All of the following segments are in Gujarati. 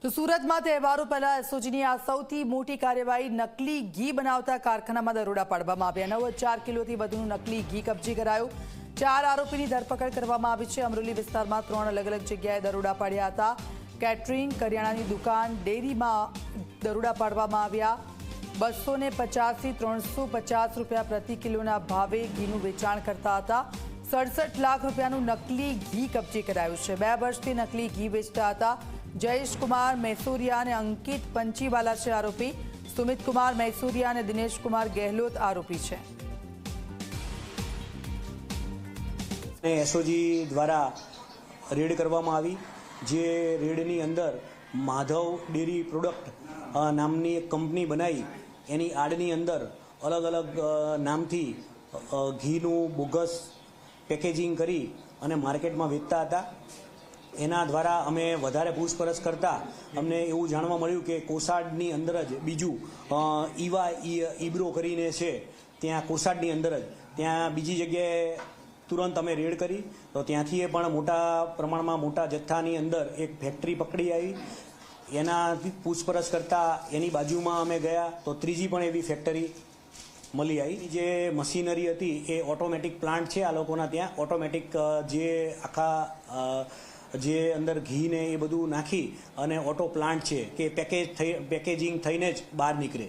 તો સુરતમાં તહેવારો પહેલા એસઓજીની આ સૌથી મોટી કાર્યવાહી નકલી ઘી બનાવતા કારખાનામાં દરોડા પાડવામાં આવ્યા। 9.4 કિલોથી વધુનું નકલી ઘી કબજે કરાયું। 4 આરોપીની ધરપકડ કરવામાં આવી છે। અમરોલી વિસ્તારમાં 3 અલગ અલગ જગ્યાએ દરોડા પાડ્યા હતા। કેટરિંગ, કરિયાણાની દુકાન, ડેરીમાં દરોડા પાડવામાં આવ્યા। 250 થી 350 રૂપિયા પ્રતિ કિલોના ભાવે ઘીનું વેચાણ કરતા હતા। 67 લાખ રૂપિયાનું નકલી ઘી કબજે કરાયું છે। 2 વર્ષથી નકલી ઘી વેચતા હતા। जयेश कुमार मैसूरिया ने अंकित पंचीवाला से आरोपी। सुमित कुमार मैसूरिया ने दिनेश कुमार गहलोत आरोपी है। एसओजी द्वारा रेड करवामां आवी। जे रेडनी अंदर माधव डेरी प्रोडक्ट नामनी एक कंपनी बनाई। एनी आडनी अंदर अलग अलग नामथी घीनु बोगस पेकेजिंग करी अने मार्केटमां वेचता हता। एना द्वारा अमे वधारे पूछपरछ करता अमने एवुं जाणवा मळ्युं के कोसाडनी अंदर ज बीजुं ईवा ईब्रो करीने छे, त्यां कोसाडनी अंदर ज त्यां बीजी जग्याए तुरंत अमे रेड करी तो त्यांथी पण मोटा प्रमाणमां मोटा जथ्थानी अंदर एक फेक्टरी पकड़ी आई। एना पूछपरछ करता एनी बाजुमां अमे गया तो त्रीजी पण एवी फेक्टरी मळी आई। जे मशीनरी हती ए ऑटोमेटिक प्लांट छे। आ लोकोना त्यां ऑटोमेटिक जे आखा जे अंदर घी ने ए बधुं नाखी अने ऑटो प्लांट छे के पेकेजिंग थईने ज बहार निकळे।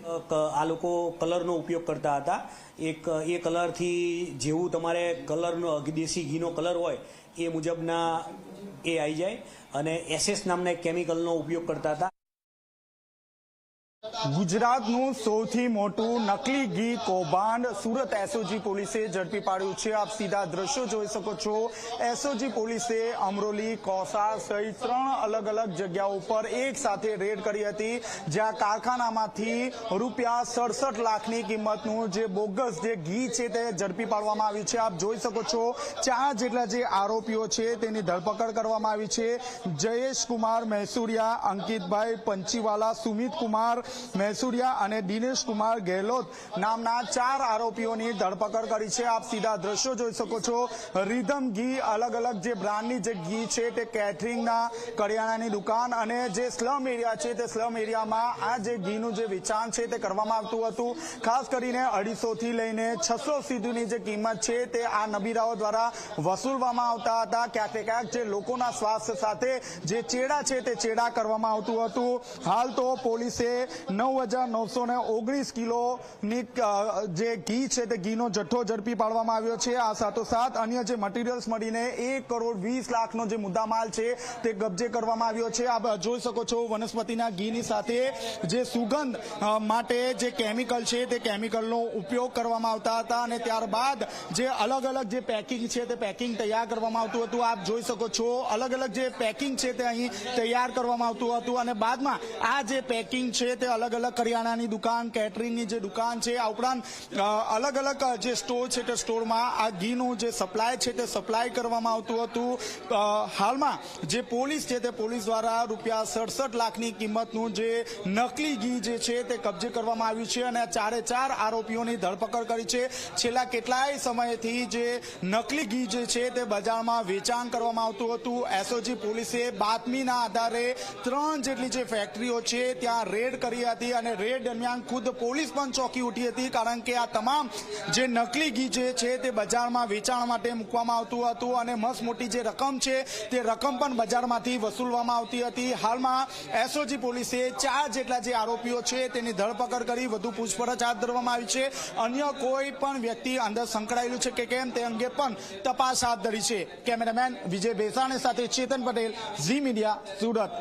आ लोको कलरनो उपयोग करता हता। एक ए कलरथी जेवुं तमारे कलरनो देशी घीनो कलर होय ए मुजबना ए आई जाय अने एसएस नामना एक केमिकलनो उपयोग करता हता। गुजरातનું સૌથી મોટું નકલી ઘી કૌભાંડ સુરત એસઓજી પોલીસે ઝડપી પાડ્યું છે। આપ સીધા દ્રશ્યો જોઈ શકો છો। એસઓજી પોલીસે અમરોલી, કોસા સહિત 3 અલગ અલગ જગ્યાઓ પર એક સાથે રેડ કરી હતી, જ્યાં કારખાનામાંથી રૂપિયા 67 લાખની કિંમતનું જે બોગસ જે ઘી છે તે ઝડપી પાડવામાં આવ્યું છે। આપ જોઈ શકો છો 4 જેટલા જે આરોપીઓ છે તેની ધરપકડ કરવામાં આવી છે। જયેશ કુમાર મહેસુરિયા, અંકિતભાઈ પંચીવાલા, સુમિત કુમાર मैसूरिया અને દિનેશ કુમાર ગેહલોત નામના 4 આરોપીઓની ધરપકડ કરી છે। આપ સીધા દ્રશ્યો જોઈ શકો છો। રીધમ ઘી અલગ અલગ જે બ્રાન્ડની જે ઘી છે તે કેટરિંગના, કરિયાણાની દુકાન અને જે સ્લમ એરિયા છે તે સ્લમ એરિયામાં આ જે ઘીનું જે વેચાણ છે તે કરવામાં આવતું હતું। ખાસ કરીને 250 થી લઈને 600 સુધીની જે કિંમત છે તે આ નબીરાઓ દ્વારા વસૂલવામાં આવતા હતા। ક્યાંક ને ક્યાંક જે લોકોના સ્વાસ્થ્ય સાથે જે ચેડા છે તે ચેડા કરવામાં આવતું હતું। હાલ તો પોલીસે 9,919 કિલોની જે ઘી છે તે ઘીનો જથ્થો ઝડપી પાડવામાં આવ્યો છે। આ સાથોસાથ અન્ય જે મટીરિયલ્સ મળીને 1,20 લાખનો જે મુદ્દામાલ છે તે કબજે કરવામાં આવ્યો છે। આપ જોઈ શકો છો વનસ્પતિના ઘીની સાથે જે સુગંધ માટે જે કેમિકલ છે તે કેમિકલનો ઉપયોગ કરવામાં આવતા હતા અને ત્યારબાદ જે અલગ અલગ જે પેકિંગ છે તે પેકિંગ તૈયાર કરવામાં આવતું હતું। આપ જોઈ શકો છો અલગ અલગ જે પેકિંગ છે તે અહીં તૈયાર કરવામાં આવતું હતું અને બાદમાં આ જે પેકિંગ છે તે અલગ અલગ કરિયાણાની દુકાન, કેટરિંગની જે દુકાન છે, આ ઉપરાંત અલગ અલગ જે સ્ટોર છે તે સ્ટોરમાં આ ઘીનું જે સપ્લાય છે તે સપ્લાય કરવામાં આવતું હતું। હાલમાં જે પોલીસ છે તે પોલીસ દ્વારા રૂપિયા 67 લાખની કિંમતનું જે નકલી ઘી જે છે તે કબજે કરવામાં આવ્યું છે અને 4 આરોપીઓની ધરપકડ કરી છે। છેલ્લા કેટલાય સમયથી જે નકલી ઘી જે છે તે બજારમાં વેચાણ કરવામાં આવતું હતું। એસઓજી પોલીસે બાતમીના આધારે 3 જેટલી જે ફેક્ટરીઓ છે ત્યાં રેડ કરી હતી અને રેડ દરમિયાન ખુદ પોલીસ પણ ચોંકી ઉઠી હતી, કારણ કે આ તમામ જે નકલી ઘી જે છે તે બજારમાં વેચાણ માટે મૂકવામાં આવતું હતું અને મસ્ત મોટી જે રકમ છે તે રકમ પણ બજારમાંથી વસૂલવામાં આવતી હતી। હાલમાં એસઓજી પોલીસે 4 જેટલા જે આરોપીઓ છે તેની ધરપકડ કરી વધુ પૂછપરછ હાથ ધરવામાં આવી છે। અન્ય કોઈ પણ વ્યક્તિ અંદર સંકળાયેલું છે કે કેમ તે અંગે પણ તપાસ હાથ ધરી છે। કેમેરામેન વિજય બેસાણી સાથે ચેતન પટેલ, ઝી મીડિયા, સુરત।